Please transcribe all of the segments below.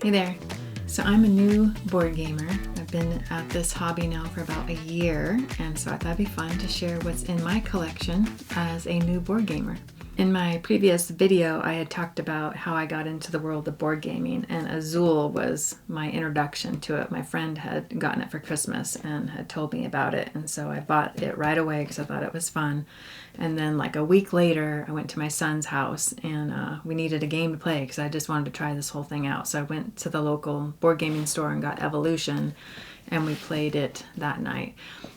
Hey there. So I'm a new board gamer. I've been at this hobby now for about a year, and so I thought it'd be fun to share what's in my collection as a new board gamer. In my previous video, I had talked about how I got into the world of board gaming, and Azul was my introduction to it. My friend had gotten it for Christmas and had told me about it, and so I bought it right away because I thought it was fun. And then like a week later, I went to my son's house, and we needed a game to play because I just wanted to try this whole thing out. So I went to the local board gaming store and got Evolution, and we played it that night.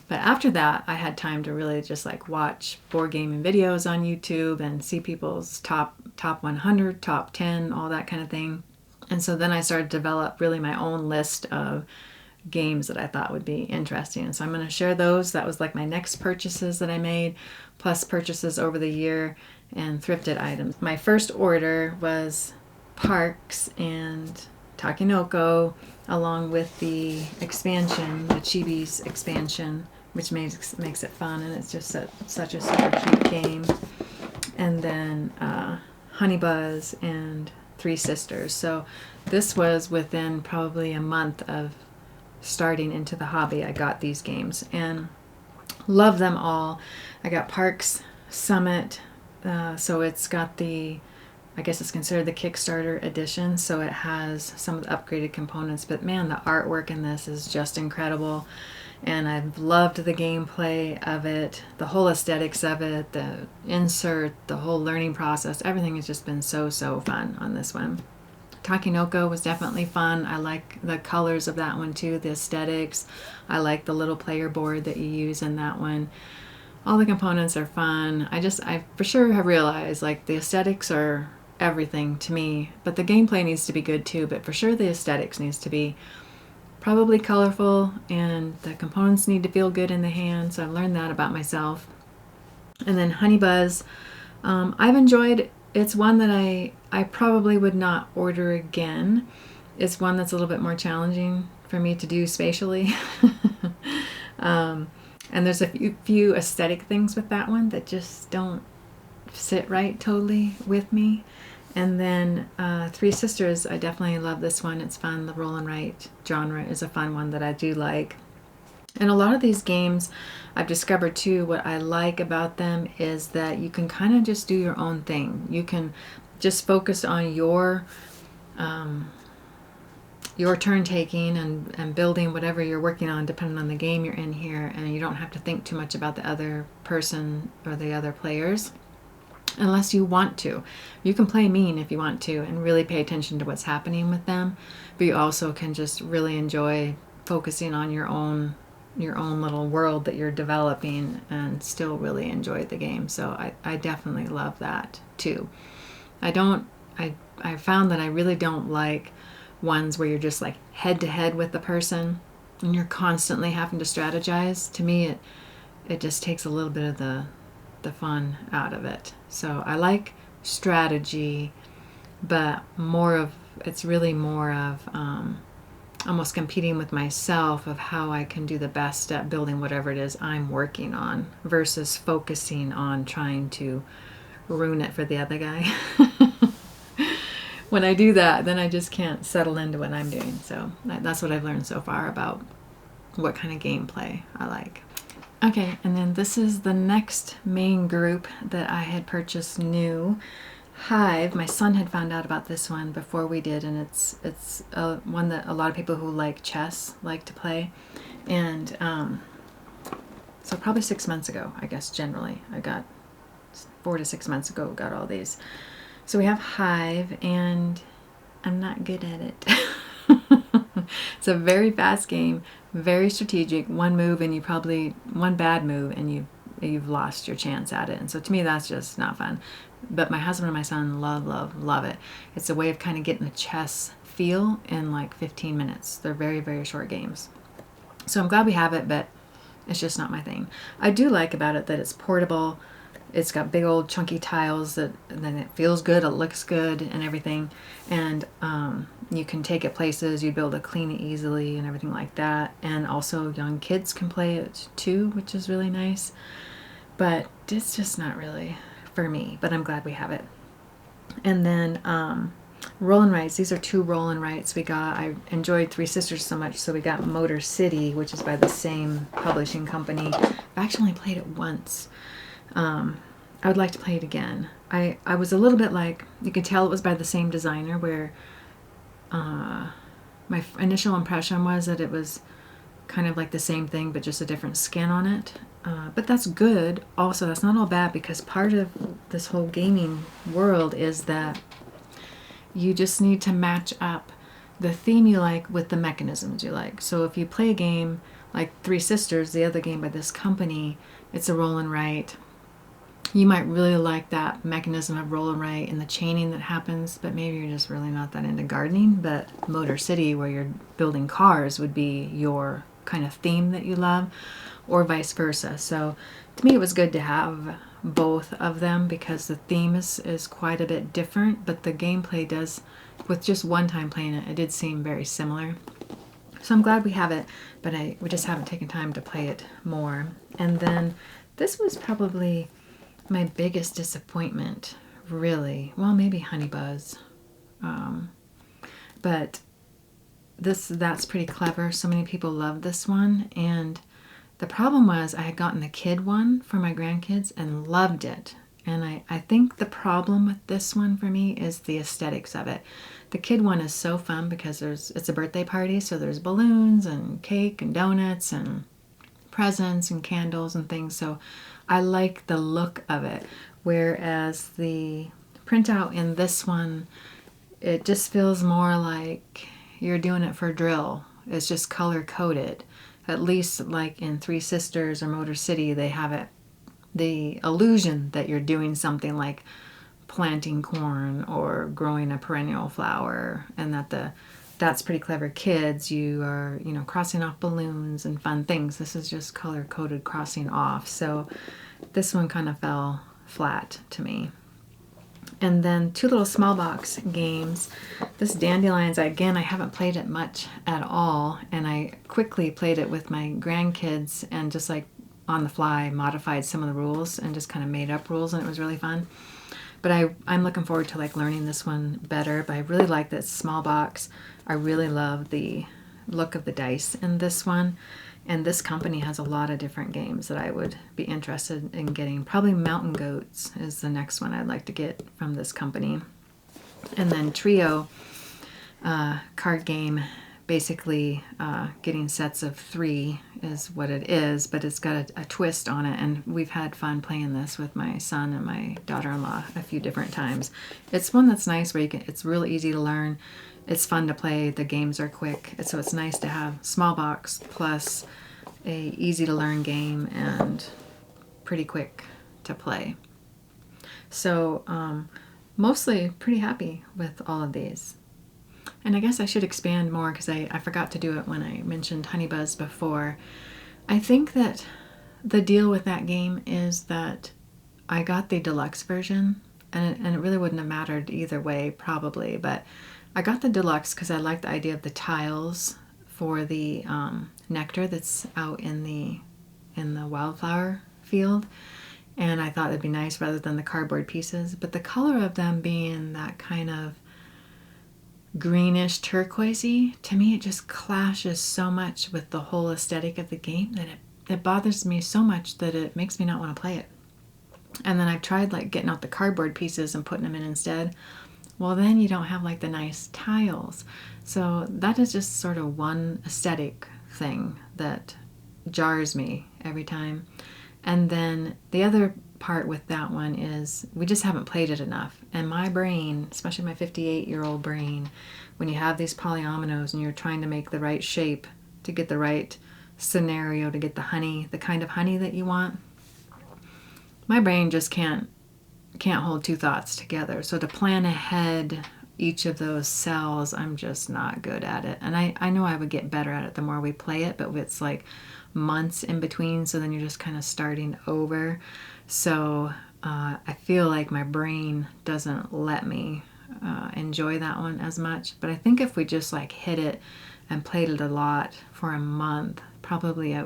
But after that, I had time to really just like watch board gaming videos on YouTube and see people's top 100, top 10, all that kind of thing. And so then I started to develop really my own list of games that I thought would be interesting. And so I'm going to share those. That was like my next purchases that I made, plus purchases over the year and thrifted items. My first order was Parks and Takenoko, along with the expansion, the Chibi's expansion, which makes it fun, and it's just such a super cute game. And then Honey Buzz and Three Sisters. So this was within probably a month of starting into the hobby. I got these games and love them all. I got Parks Summit, so it's got I guess it's considered the Kickstarter edition, so it has some of the upgraded components, but man, the artwork in this is just incredible, and I've loved the gameplay of it, the whole aesthetics of it, the insert, the whole learning process, everything has just been so fun on this one. Takenoko was definitely fun. I like the colors of that one too, the aesthetics. I like the little player board that you use in that one. All the components are fun. I for sure have realized like the aesthetics are everything to me, but the gameplay needs to be good too, but for sure the aesthetics needs to be probably colorful, and the components need to feel good in the hand, so I've learned that about myself. And then Honey Buzz, I've enjoyed. It's one that I probably would not order again. It's one that's a little bit more challenging for me to do spatially. And there's a few aesthetic things with that one that just don't sit right totally with me. And then Three Sisters, I definitely love this one. It's fun. The roll and write genre is a fun one that I do like. And a lot of these games, I've discovered too, what I like about them is that you can kind of just do your own thing. You can just focus on your turn taking and building whatever you're working on, depending on the game you're in here, and you don't have to think too much about the other person or the other players unless you want to. You can play mean if you want to and really pay attention to what's happening with them, but you also can just really enjoy focusing on your own little world that you're developing and still really enjoy the game. So I definitely love that too. I found that I really don't like ones where you're just like head to head with the person and you're constantly having to strategize. To me, it just takes a little bit of the fun out of it. So I like strategy, but it's really more of almost competing with myself of how I can do the best at building whatever it is I'm working on versus focusing on trying to ruin it for the other guy. When I do that, then I just can't settle into what I'm doing. So that's what I've learned so far about what kind of gameplay I like. Okay, and then this is the next main group that I had purchased new. Hive. My son had found out about this one before we did, and it's one that a lot of people who like chess like to play. And so probably 6 months ago, I guess generally, I got 4 to 6 months ago, got all these. So we have Hive, and I'm not good at it. It's a very fast game, very strategic. One bad move and you've lost your chance at it. And so to me, that's just not fun. But my husband and my son love it. It's a way of kind of getting the chess feel in like 15 minutes. They're very short games. So I'm glad we have it, but it's just not my thing. I do like about it that it's portable. It's got big old chunky tiles and then it feels good, it looks good and everything. And you can take it places, you'd be able to clean it easily and everything like that. And also young kids can play it too, which is really nice. But it's just not really for me, but I'm glad we have it. And then Roll and Rights. These are 2 Roll and Rights we got. I enjoyed Three Sisters so much, so we got Motor City, which is by the same publishing company. I've actually only played it once. I would like to play it again. I was a little bit like, you could tell it was by the same designer, where my initial impression was that it was kind of like the same thing but just a different skin on it. But that's good. Also, that's not all bad, because part of this whole gaming world is that you just need to match up the theme you like with the mechanisms you like. So if you play a game like Three Sisters, the other game by this company, it's a roll and write. You might really like that mechanism of roll and write and the chaining that happens, but maybe you're just really not that into gardening. But Motor City, where you're building cars, would be your kind of theme that you love, or vice versa. So to me, it was good to have both of them, because the theme is quite a bit different, but the gameplay does, with just one time playing it, it did seem very similar. So I'm glad we have it, but we just haven't taken time to play it more. And then this was probably my biggest disappointment, really. Well, maybe Honey Buzz. But that's pretty clever. So many people love this one, and the problem was I had gotten the kid one for my grandkids and loved it. And I think the problem with this one for me is the aesthetics of it. The kid one is so fun because it's a birthday party, so there's balloons and cake and donuts and presents and candles and things. So I like the look of it. Whereas the printout in this one, it just feels more like you're doing it for drill. It's just color coded. At least like in Three Sisters or Motor City, they have it, the illusion that you're doing something like planting corn or growing a perennial flower, and that's pretty clever. Kids, you are, crossing off balloons and fun things. This is just color coded crossing off. So this one kind of fell flat to me. And then 2 little small box games. This Dandelions, again, I haven't played it much at all, and I quickly played it with my grandkids and just like on the fly modified some of the rules and just kind of made up rules, and it was really fun. But I'm looking forward to like learning this one better. But I really like this small box. I really love the look of the dice in this one. And this company has a lot of different games that I would be interested in getting. Probably Mountain Goats is the next one I'd like to get from this company. And then Trio card game, basically getting sets of 3 is what it is, but it's got a twist on it. And we've had fun playing this with my son and my daughter-in-law a few different times. It's one that's nice where it's really easy to learn. It's fun to play. The games are quick. So it's nice to have small box plus a easy to learn game and pretty quick to play. So mostly pretty happy with all of these. And I guess I should expand more because I forgot to do it when I mentioned Honey Buzz before. I think that the deal with that game is that I got the deluxe version, and it really wouldn't have mattered either way probably, but I got the deluxe because I like the idea of the tiles for the nectar that's out in the wildflower field, and I thought it'd be nice rather than the cardboard pieces. But the color of them being that kind of greenish turquoisey, to me it just clashes so much with the whole aesthetic of the game that it bothers me so much that it makes me not want to play it. And then I've tried like getting out the cardboard pieces and putting them in instead. Well, then you don't have like the nice tiles. So that is just sort of one aesthetic thing that jars me every time. And then the other part with that one is we just haven't played it enough. And my brain, especially my 58-year-old brain, when you have these polyominoes and you're trying to make the right shape to get the right scenario to get the honey, the kind of honey that you want, my brain just can't hold 2 thoughts together. So to plan ahead each of those cells, I'm just not good at it. And I know I would get better at it the more we play it, but it's like months in between, so then you're just kind of starting over. So I feel like my brain doesn't let me enjoy that one as much. But I think if we just like hit it and played it a lot for a month, probably I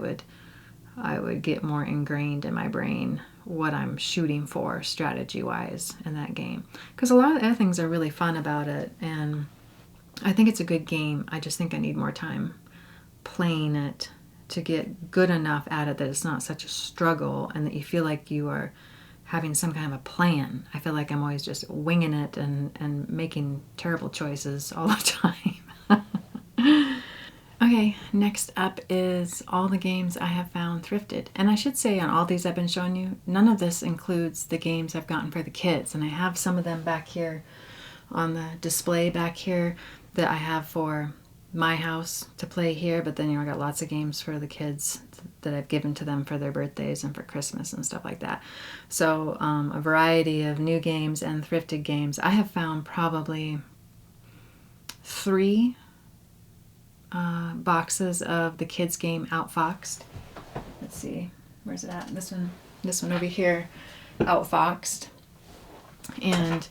would get more ingrained in my brain what I'm shooting for strategy-wise in that game. Because a lot of other things are really fun about it, and I think it's a good game. I just think I need more time playing it to get good enough at it that it's not such a struggle and that you feel like you are having some kind of a plan. I feel like I'm always just winging it and making terrible choices all the time. Okay, next up is all the games I have found thrifted. And I should say on all these I've been showing you, none of this includes the games I've gotten for the kids. And I have some of them back here on the display back here that I have for my house to play here, but then I got lots of games for the kids that I've given to them for their birthdays and for Christmas and stuff like that. So a variety of new games and thrifted games. I have found probably 3 boxes of the kids game Outfoxed. Let's see, where's it at? This one over here, Outfoxed. And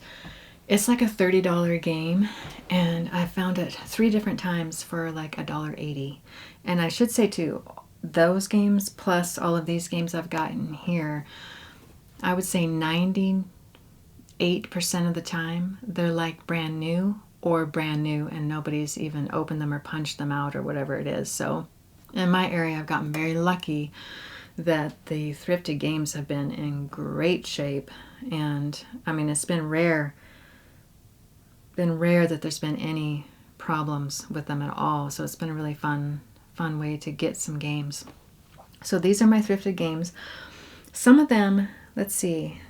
it's like a $30 game, and I found it 3 different times for like $1.80. And I should say too, those games plus all of these games I've gotten here, I would say 98% of the time they're like brand new and nobody's even opened them or punched them out or whatever it is. So in my area I've gotten very lucky that the thrifted games have been in great shape, and I mean it's been rare that there's been any problems with them at all. So it's been a really fun way to get some games. So these are my thrifted games. Some of them, let's see,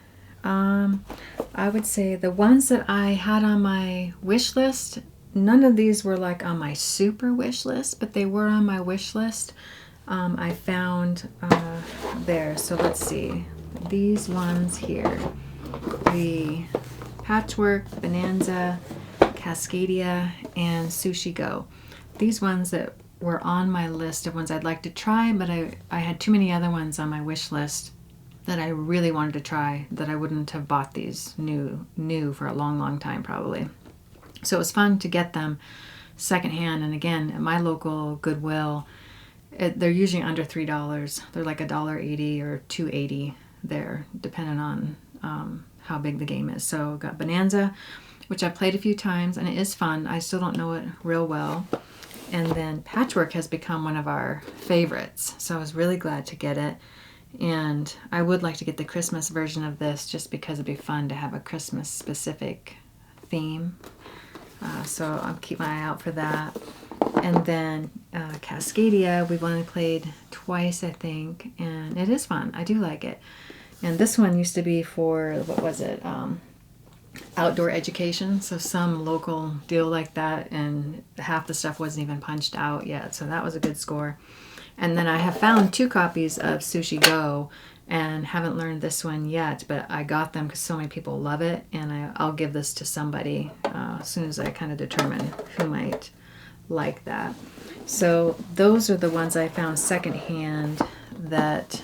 I would say the ones that I had on my wish list, none of these were like on my super wish list, but they were on my wish list. I found there. So let's see, these ones here, the Patchwork, Bonanza, Cascadia, and Sushi Go. These ones that were on my list of ones I'd like to try, but I had too many other ones on my wish list that I really wanted to try that I wouldn't have bought these new for a long time probably. So it was fun to get them secondhand, and again at my local Goodwill they're usually under $3. They're like $1.80 or $2.80 there, depending on how big the game is. So got Bonanza, which I've played a few times, and it is fun. I still don't know it real well. And then Patchwork has become one of our favorites, so I was really glad to get it. And I would like to get the Christmas version of this just because it'd be fun to have a Christmas specific theme. So I'll keep my eye out for that. And then Cascadia, we've only played twice, I think, and it is fun. I do like it. And this one used to be for, what was it, outdoor education, so some local deal like that, and half the stuff wasn't even punched out yet, so that was a good score. And then I have found 2 copies of Sushi Go and haven't learned this one yet, but I got them because so many people love it, and I'll give this to somebody as soon as I kind of determine who might like that. So those are the ones I found secondhand that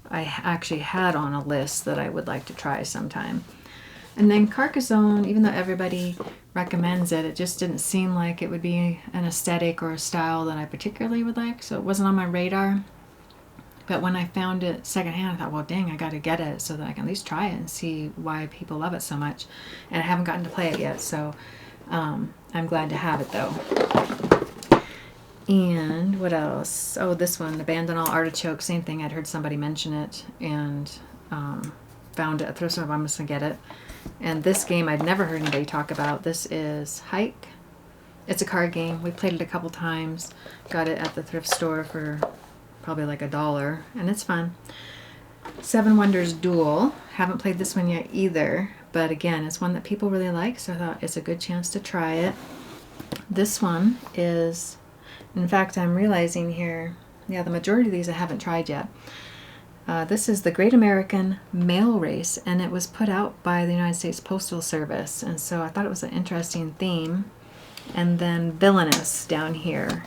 I actually had on a list that I would like to try sometime. And then Carcassonne, even though everybody recommends it, it just didn't seem like it would be an aesthetic or a style that I particularly would like, so it wasn't on my radar. But when I found it secondhand, I thought, well, dang, I got to get it so that I can at least try it and see why people love it so much. And I haven't gotten to play it yet, so I'm glad to have it, though. And what else? Oh, this one, Abandon All Artichoke, same thing. I'd heard somebody mention it and found it at thrift store. I'm just going to get it. And this game I'd never heard anybody talk about. This is Hike. It's a card game. We played it a couple times. Got it at the thrift store for probably like $1, and it's fun. Seven Wonders Duel. Haven't played this one yet either, but again, it's one that people really like, so I thought it's a good chance to try it. This one is, in fact, I'm realizing here, yeah, the majority of these I haven't tried yet. This is the Great American Mail Race, and it was put out by the United States Postal Service, and so I thought it was an interesting theme. And then Villainous down here.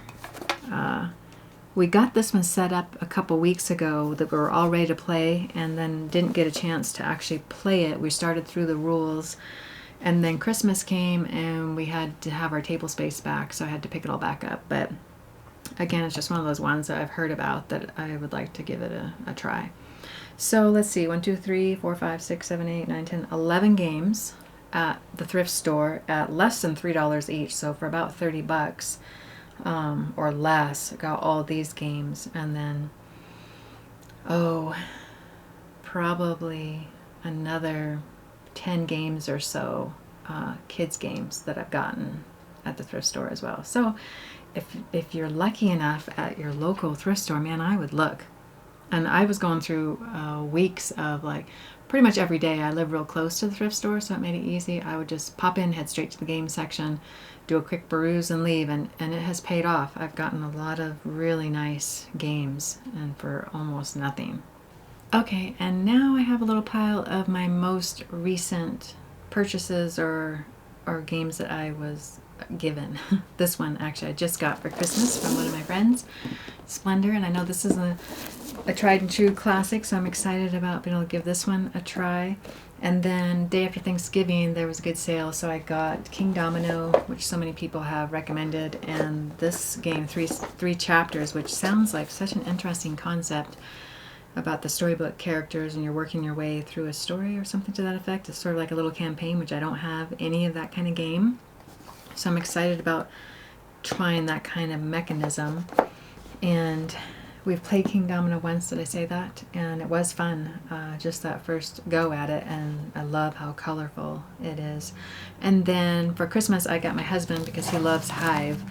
We got this one set up a couple weeks ago that we were all ready to play, and then didn't get a chance to actually play it. We started through the rules, and then Christmas came and we had to have our table space back, so I had to pick it all back up. But again, it's just one of those ones that I've heard about that I would like to give it a try. So let's see, 1, 2, 3, 4, 5, 6, 7, 8, 9, 10, 11 games at the thrift store at less than $3 each. So for about 30 bucks or less, I got all these games. And then, probably another 10 games or so, kids games that I've gotten at the thrift store as well. So if you're lucky enough at your local thrift store, man, I would look. And I was going through weeks of like pretty much every day. I live real close to the thrift store, so it made it easy. I would just pop in, head straight to the game section, do a quick peruse and leave, and it has paid off. I've gotten a lot of really nice games and for almost nothing. Okay, and now I have a little pile of my most recent purchases or games that I was given. This one actually I just got for Christmas from one of my friends, Splendor, and I know this is a tried and true classic, so I'm excited about being able to give this one a try. And then day after Thanksgiving there was a good sale, so I got King Domino, which so many people have recommended, and this game, three chapters, which sounds like such an interesting concept about the storybook characters, and you're working your way through a story or something to that effect. It's sort of like a little campaign, which I don't have any of that kind of game. So I'm excited about trying that kind of mechanism. And we've played King Domino once, did I say that? And it was fun, just that first go at it, and I love how colorful it is. And then for Christmas I got my husband, because he loves Hive,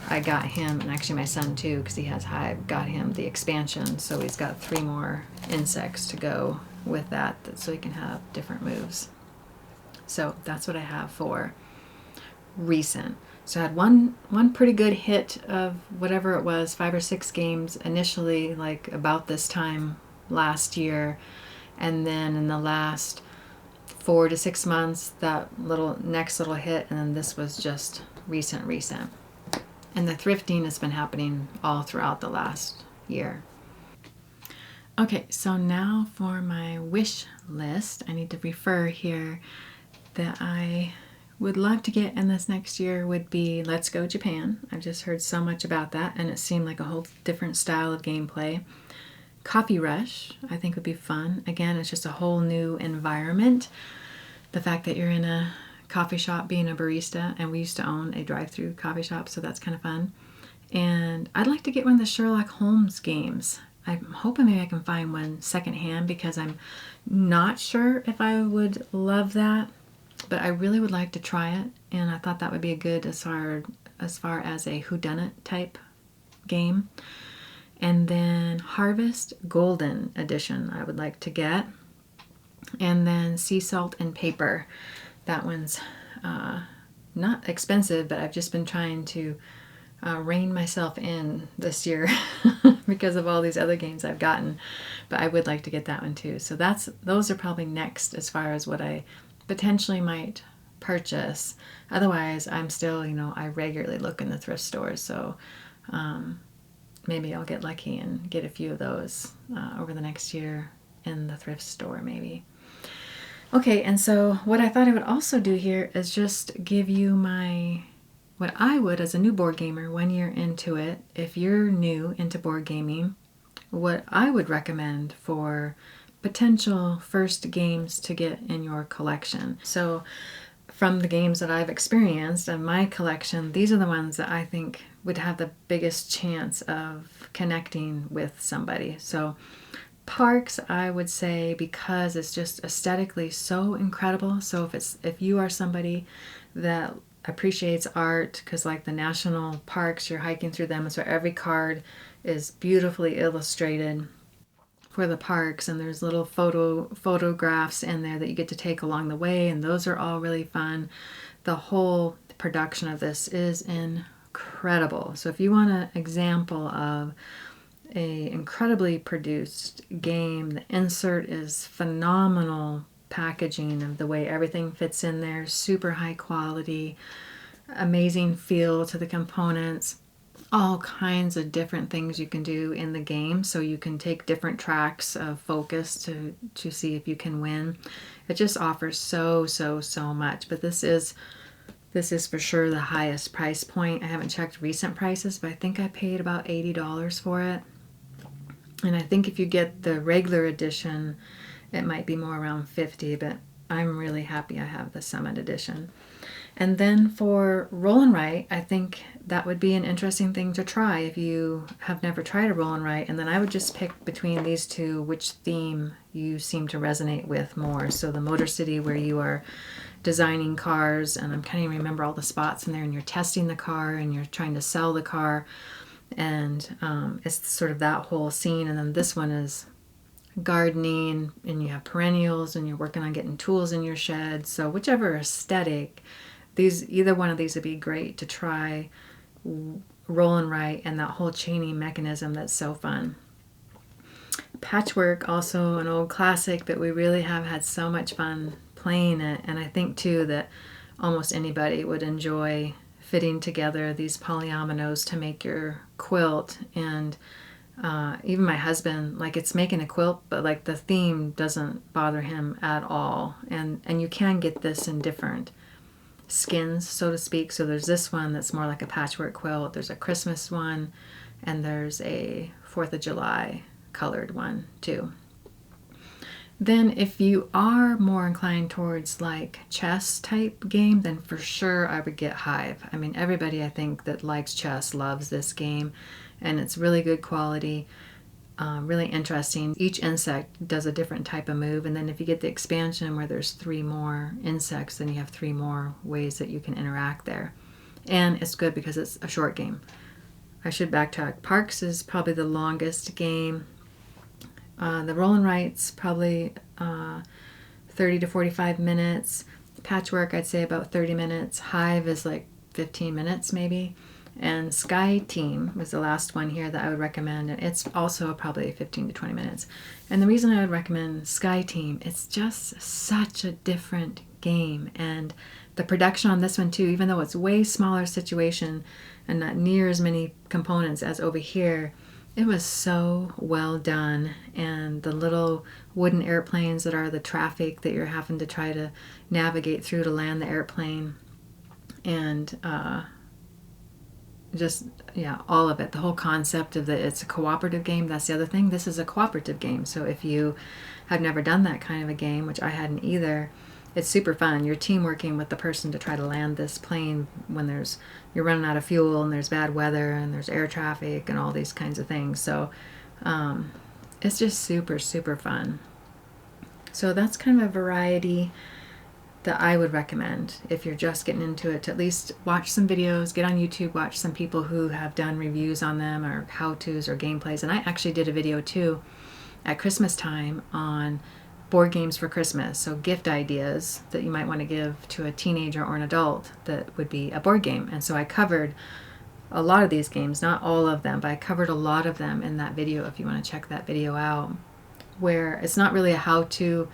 I got him, and actually my son too, because he has Hive, got him the expansion, so he's got 3 more insects to go with that, so he can have different moves. So that's what I have for recent. So I had one pretty good hit of whatever it was, 5 or 6 games initially, like about this time last year, and then in the last 4 to 6 months, that next little hit, and then this was just recent. And the thrifting has been happening all throughout the last year. Okay, so now for my wish list. I need to refer here that I would love to get in this next year would be Let's Go Japan. I've just heard so much about that, and it seemed like a whole different style of gameplay. Coffee Rush, I think would be fun. Again, it's just a whole new environment. The fact that you're in a coffee shop being a barista, and we used to own a drive-through coffee shop, so that's kind of fun. And I'd like to get one of the Sherlock Holmes games. I'm hoping maybe I can find one secondhand, because I'm not sure if I would love that, but I really would like to try it, and I thought that would be a good as far as a whodunit type game. And then Harvest Golden Edition I would like to get. And then Sea Salt and Paper. That one's not expensive, but I've just been trying to rein myself in this year because of all these other games I've gotten. But I would like to get that one too. So those are probably next as far as what I potentially might purchase. Otherwise, I'm still, I regularly look in the thrift stores. So maybe I'll get lucky and get a few of those over the next year in the thrift store maybe. Okay, and so what I thought I would also do here is just give you what I would as a new board gamer 1 year into it, if you're new into board gaming, what I would recommend for potential first games to get in your collection. So from the games that I've experienced in my collection, these are the ones that I think would have the biggest chance of connecting with somebody. So Parks, I would say, because it's just aesthetically so incredible. So if you are somebody that appreciates art, because like the national parks, you're hiking through them, and so every card is beautifully illustrated for the parks, and there's little photographs in there that you get to take along the way, and those are all really fun. The whole production of this is incredible. So if you want an example of a incredibly produced game, the insert is phenomenal packaging of the way everything fits in there, super high quality, amazing feel to the components, all kinds of different things you can do in the game, so you can take different tracks of focus to see if you can win. It just offers so much, but this is for sure the highest price point. I haven't checked recent prices, but I think I paid about $80 for it. And I think if you get the regular edition, it might be more around 50, but I'm really happy I have the Summit edition. And then for roll and write, I think that would be an interesting thing to try if you have never tried a roll and write. And then I would just pick between these two which theme you seem to resonate with more. So the Motor City, where you are designing cars, and I'm kind of remember all the spots in there, and you're testing the car and you're trying to sell the car, and it's sort of that whole scene. And then this one is gardening, and you have perennials, and you're working on getting tools in your shed. So whichever aesthetic, either one of these would be great to try roll and write, and that whole chaining mechanism that's so fun. Patchwork, also an old classic, but we really have had so much fun playing it, and I think too that almost anybody would enjoy fitting together these polyominoes to make your quilt. And even my husband, like, it's making a quilt, but like the theme doesn't bother him at all. And you can get this in different skins, so to speak. So there's this one that's more like a patchwork quilt, there's a Christmas one, and there's a 4th of July colored one too. Then if you are more inclined towards like chess type game, then for sure I would get Hive. I mean, everybody I think that likes chess loves this game, and it's really good quality, really interesting. Each insect does a different type of move, and then if you get the expansion where there's 3 more insects, then you have 3 more ways that you can interact there. And it's good because it's a short game. I should backtrack. Parks is probably the longest game. The roll and write's probably 30 to 45 minutes. Patchwork, I'd say about 30 minutes. Hive is like 15 minutes maybe. And Sky Team was the last one here that I would recommend, and it's also probably 15 to 20 minutes. And the reason I would recommend Sky Team, it's just such a different game, and the production on this one too, even though it's way smaller situation and not near as many components as over here, it was so well done. And the little wooden airplanes that are the traffic that you're having to try to navigate through to land the airplane, and just, yeah, all of it. The whole concept of that it's a cooperative game. That's the other thing. This is a cooperative game. So if you have never done that kind of a game, which I hadn't either, it's super fun. You're team working with the person to try to land this plane when you're running out of fuel and there's bad weather and there's air traffic and all these kinds of things. So it's just super, super fun. So that's kind of a variety that I would recommend if you're just getting into it, to at least watch some videos, get on YouTube, watch some people who have done reviews on them or how-tos or gameplays. And I actually did a video too at Christmas time on board games for Christmas. So gift ideas that you might want to give to a teenager or an adult that would be a board game. And so I covered a lot of these games, not all of them, but I covered a lot of them in that video if you want to check that video out, where it's not really a how-to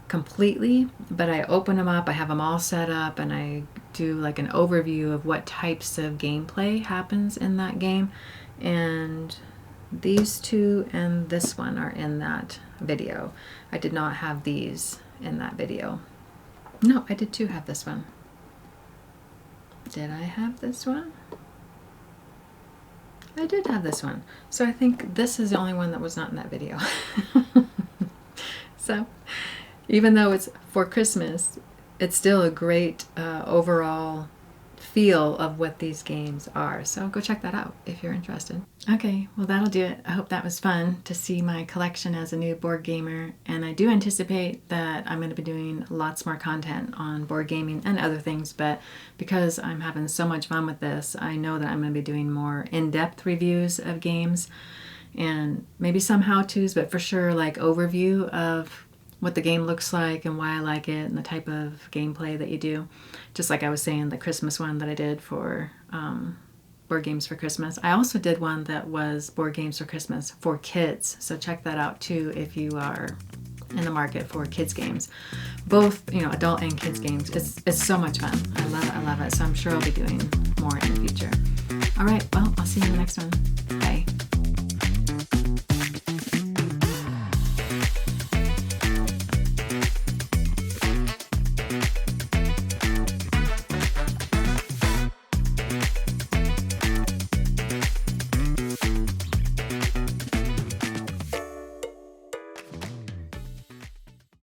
completely, but I open them up, I have them all set up, and I do like an overview of what types of gameplay happens in that game. And these two and this one are in that video. I did not have these in that video. No, I did too have this one. Did I have this one? I did have this one. So I think this is the only one that was not in that video. So even though it's for Christmas, it's still a great overall feel of what these games are. So go check that out if you're interested. Okay, well that'll do it. I hope that was fun to see my collection as a new board gamer. And I do anticipate that I'm going to be doing lots more content on board gaming and other things. But because I'm having so much fun with this, I know that I'm going to be doing more in-depth reviews of games and maybe some how-tos, but for sure like overview of what the game looks like and why I like it and the type of gameplay that you do. Just like I was saying, the Christmas one that I did for Board Games for Christmas. I also did one that was Board Games for Christmas for kids. So check that out too if you are in the market for kids games. Both, you know, adult and kids games. It's so much fun. I love it. I love it. So I'm sure I'll be doing more in the future. All right. Well, I'll see you in the next one.